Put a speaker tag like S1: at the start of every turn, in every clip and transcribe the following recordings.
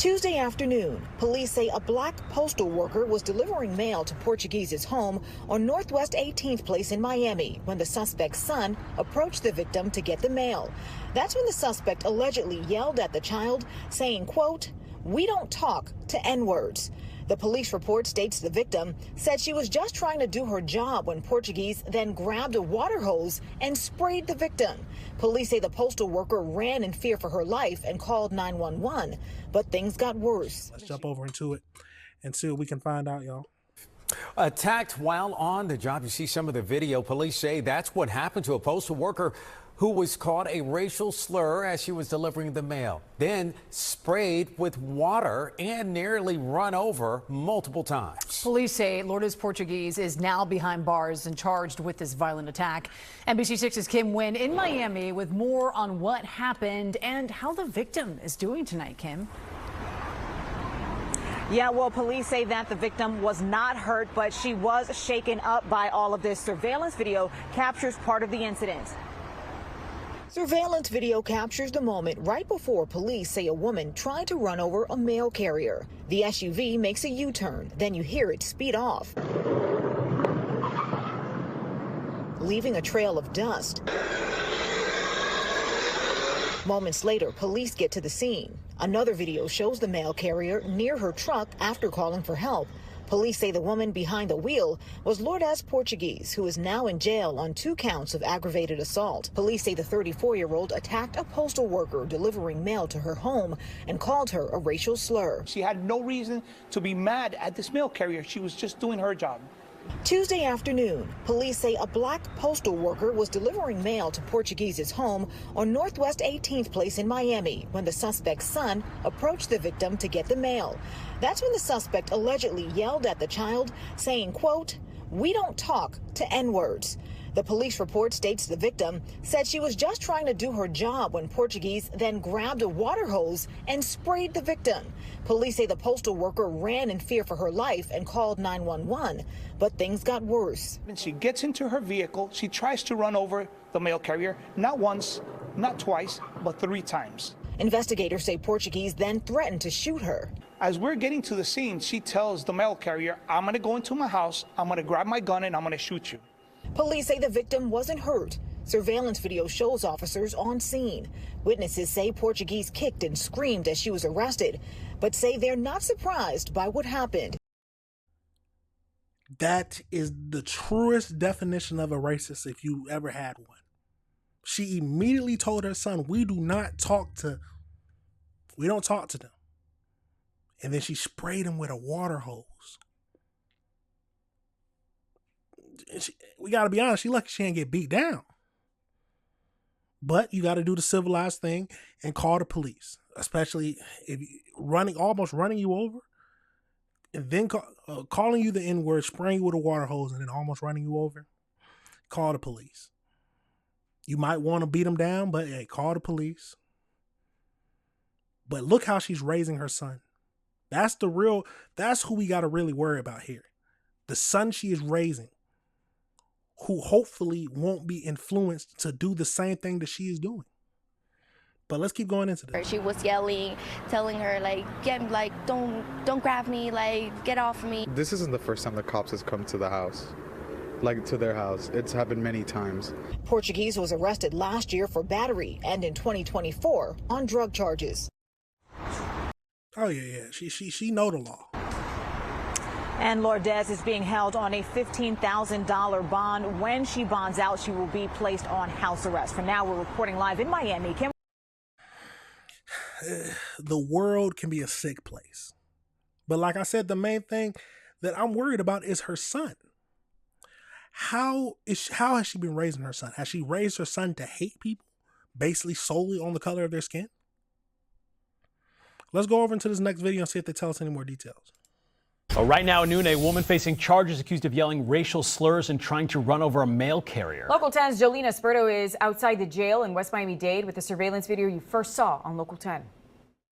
S1: Tuesday afternoon, police say a black postal worker was delivering mail to Portuguese's home on Northwest 18th Place in Miami when the suspect's son approached the victim to get the mail. That's when the suspect allegedly yelled at the child, saying, quote, "We don't talk," to N-words. The police report states the victim said she was just trying to do her job when Portuguese then grabbed a water hose and sprayed the victim. Police say the postal worker ran in fear for her life and called 911, but things got worse.
S2: Let's jump over into it and see what we can find out, y'all.
S3: Attacked while on the job. You see some of the video. Police say that's what happened to a postal worker who was called a racial slur as she was delivering the mail, then sprayed with water and nearly run over multiple times.
S4: Police say Lourdes Portuguese is now behind bars and charged with this violent attack. NBC6's Kim Wynn in Miami with more on what happened and how the victim is doing tonight, Kim.
S5: Yeah, well, police say that the victim was not hurt, but she was shaken up by all of this. Surveillance video captures part of the incident.
S1: Surveillance video captures the moment right before police say a woman tried to run over a mail carrier. The SUV makes a U-turn, then you hear it speed off, leaving a trail of dust. Moments later, police get to the scene. Another video shows the mail carrier near her truck after calling for help. Police say the woman behind the wheel was Lourdes Portuguese, who is now in jail on 2 counts of aggravated assault. Police say the 34-year-old attacked a postal worker delivering mail to her home and called her a racial slur.
S6: She had no reason to be mad at this mail carrier. She was just doing her job.
S1: Tuesday afternoon, police say a black postal worker was delivering mail to Portuguese's home on Northwest 18th Place in Miami when the suspect's son approached the victim to get the mail. That's when the suspect allegedly yelled at the child, saying, quote, "We don't talk," to N-words. The police report states the victim said she was just trying to do her job when Portuguese then grabbed a water hose and sprayed the victim. Police say the postal worker ran in fear for her life and called 911, but things got worse.
S6: When she gets into her vehicle, she tries to run over the mail carrier, not once, not twice, but 3 times.
S1: Investigators say Portuguese then threatened to shoot her.
S6: As we're getting to the scene, she tells the mail carrier, "I'm going to go into my house, I'm going to grab my gun, and I'm going to shoot you."
S1: Police say the victim wasn't hurt. Surveillance video shows officers on scene. Witnesses say Portuguese kicked and screamed as she was arrested, but say they're not surprised by what happened.
S2: That is the truest definition of a racist if you ever had one. She immediately told her son, we don't talk to them. And then she sprayed him with a water hose. We got to be honest, she lucky she didn't get beat down. But you got to do the civilized thing and call the police, especially if almost running you over, and then calling you the N-word, spraying you with a water hose, and then almost running you over. Call the police. You might want to beat them down, but hey, call the police. But look how she's raising her son. That's who we got to really worry about here. The son she is raising, who hopefully won't be influenced to do the same thing that she is doing. But let's keep going into this.
S7: She was yelling, telling her, don't grab me, get off me.
S8: This isn't the first time the cops has come to the house, to their house. It's happened many times.
S1: Portuguese was arrested last year for battery and in 2024 on drug charges.
S2: Oh yeah. She know the law.
S5: And Lourdes is being held on a $15,000 bond. When she bonds out, she will be placed on house arrest. For now, we're reporting live in Miami.
S2: The world can be a sick place. But like I said, the main thing that I'm worried about is her son. How has she been raising her son? Has she raised her son to hate people, basically solely on the color of their skin? Let's go over into this next video and see if they tell us any more details.
S9: Right now at noon, a woman facing charges accused of yelling racial slurs and trying to run over a mail carrier.
S10: Local 10's Jolene Esperto is outside the jail in West Miami-Dade with the surveillance video you first saw on Local 10.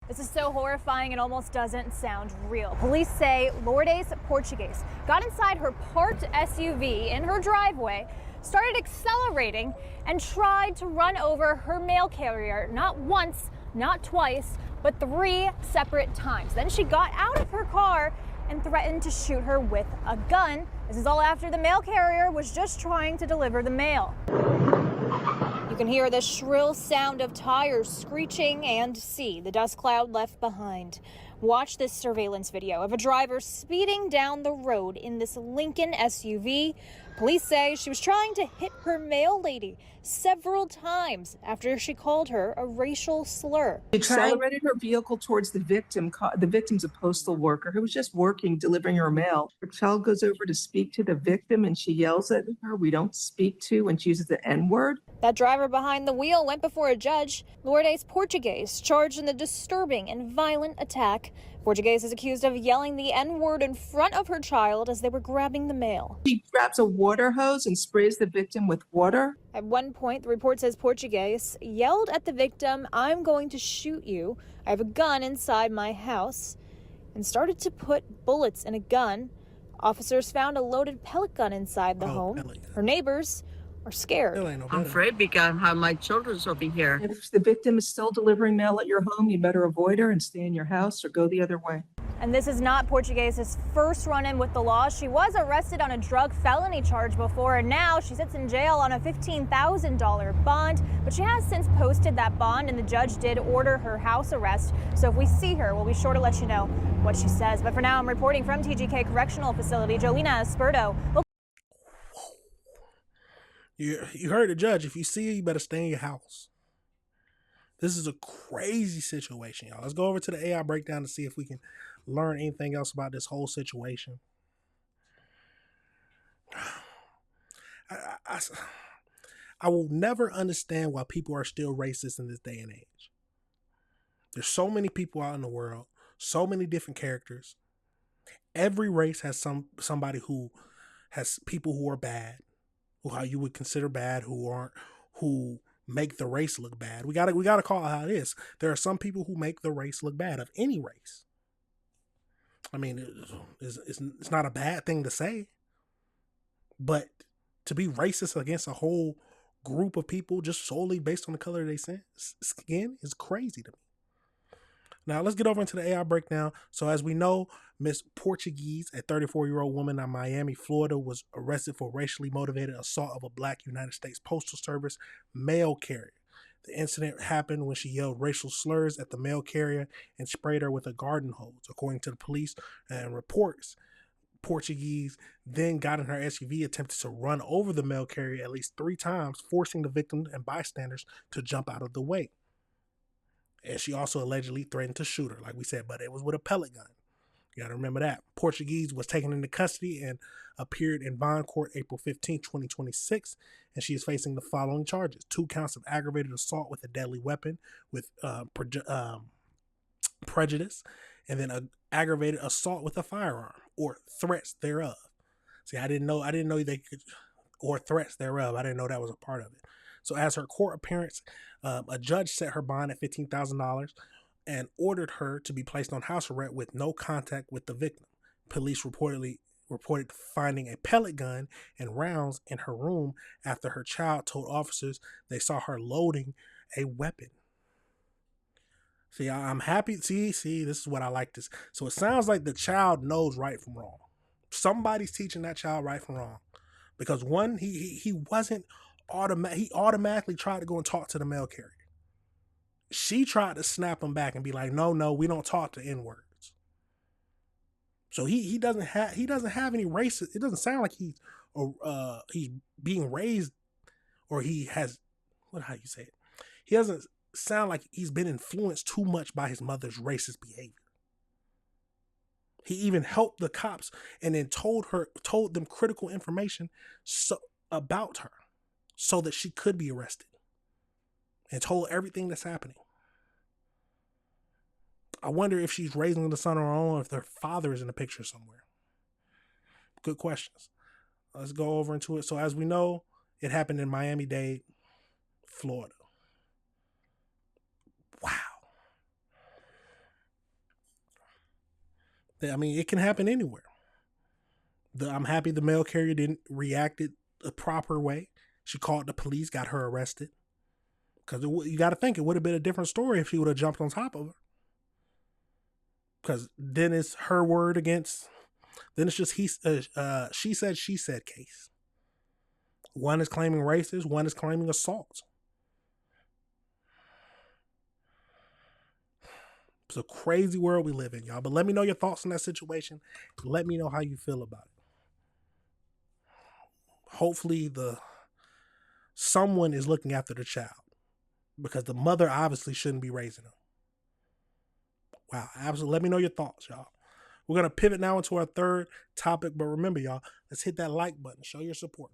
S11: This is so horrifying it almost doesn't sound real. Police say Lourdes Portuguese got inside her parked SUV in her driveway, started accelerating, and tried to run over her mail carrier not once, not twice, but 3 separate times. Then she got out of her car and threatened to shoot her with a gun. This is all after the mail carrier was just trying to deliver the mail. You can hear the shrill sound of tires screeching and see the dust cloud left behind. Watch this surveillance video of a driver speeding down the road in this Lincoln SUV. Police say she was trying to hit her mail lady several times after she called her a racial slur.
S12: She accelerated her vehicle towards the victim. The victim's a postal worker who was just working, delivering her mail. Her child goes over to speak to the victim and she yells at her, "We don't speak to," and she uses the N-word.
S11: That driver behind the wheel went before a judge. Lourdes Portugues charged in the disturbing and violent attack. Portugues is accused of yelling the N-word in front of her child as they were grabbing the mail.
S12: She grabs a water hose and sprays the victim with water.
S11: At one point, the report says Portugues yelled at the victim, "I'm going to shoot you. I have a gun inside my house," and started to put bullets in a gun. Officers found a loaded pellet gun inside the home. Her neighbors are scared.
S13: I'm afraid because how my children will be here.
S12: If the victim is still delivering mail at your home, you better avoid her and stay in your house or go the other way.
S11: And this is not Portugues' first run-in with the law. She was arrested on a drug felony charge before, and now she sits in jail on a $15,000 bond. But she has since posted that bond, and the judge did order her house arrest. So if we see her, we'll be sure to let you know what she says. But for now, I'm reporting from TGK Correctional Facility, Jolina Esperto.
S2: You heard the judge. If you see her, you better stay in your house. This is a crazy situation, y'all. Let's go over to the AI breakdown to see if we can learn anything else about this whole situation. I will never understand why people are still racist in this day and age. There's so many people out in the world, so many different characters. Every race has somebody who has people who are bad, who how you would consider bad, who make the race look bad. We gotta call it how it is. There are some people who make the race look bad, of any race. I mean, it's not a bad thing to say, but to be racist against a whole group of people just solely based on the color of their skin is crazy to me. Now, let's get over into the AI breakdown. So as we know, Miss Portugues, a 34-year-old woman in Miami, Florida, was arrested for racially motivated assault of a Black United States Postal Service mail carrier. The incident happened when she yelled racial slurs at the mail carrier and sprayed her with a garden hose. According to the police and reports, Portugues then got in her SUV, attempted to run over the mail carrier at least 3 times, forcing the victim and bystanders to jump out of the way. And she also allegedly threatened to shoot her, like we said, but it was with a pellet gun. You got to remember that. Portugues was taken into custody and appeared in bond court April 15, 2026, and she is facing the following charges: 2 counts of aggravated assault with a deadly weapon with prejudice, and then an aggravated assault with a firearm or threats thereof. See, I didn't know they could, or threats thereof. I didn't know that was a part of it. So as her court appearance, a judge set her bond at $15,000 and ordered her to be placed on house arrest with no contact with the victim. Police reported finding a pellet gun and rounds in her room after her child told officers they saw her loading a weapon. See, I'm happy. See, this is what I like this. So it sounds like the child knows right from wrong. Somebody's teaching that child right from wrong. Because one, he wasn't he automatically tried to go and talk to the mail carrier. She tried to snap him back and be like, no, we don't talk to N-words. So he doesn't have any racist. It doesn't sound like he's being raised, or he has, how you say it? He doesn't sound like he's been influenced too much by his mother's racist behavior. He even helped the cops and then told them critical information about her so that she could be arrested, and told everything that's happening. I wonder if she's raising the son on her own, or if their father is in the picture somewhere. Good questions. Let's go over into it. So as we know, it happened in Miami-Dade, Florida. Wow. I mean, it can happen anywhere. I'm happy the mail carrier didn't react the proper way. She called the police, got her arrested. Because you got to think, it would have been a different story if she would have jumped on top of her. because then it's her word against. Then it's just she said case. One is claiming racist, one is claiming assault. It's a crazy world we live in, y'all. But let me know your thoughts on that situation. Let me know how you feel about it. Hopefully someone is looking after the child, because the mother obviously shouldn't be raising him. Wow, absolutely. Let me know your thoughts, y'all. We're going to pivot now into our third topic, but remember, y'all, let's hit that like button. Show your support.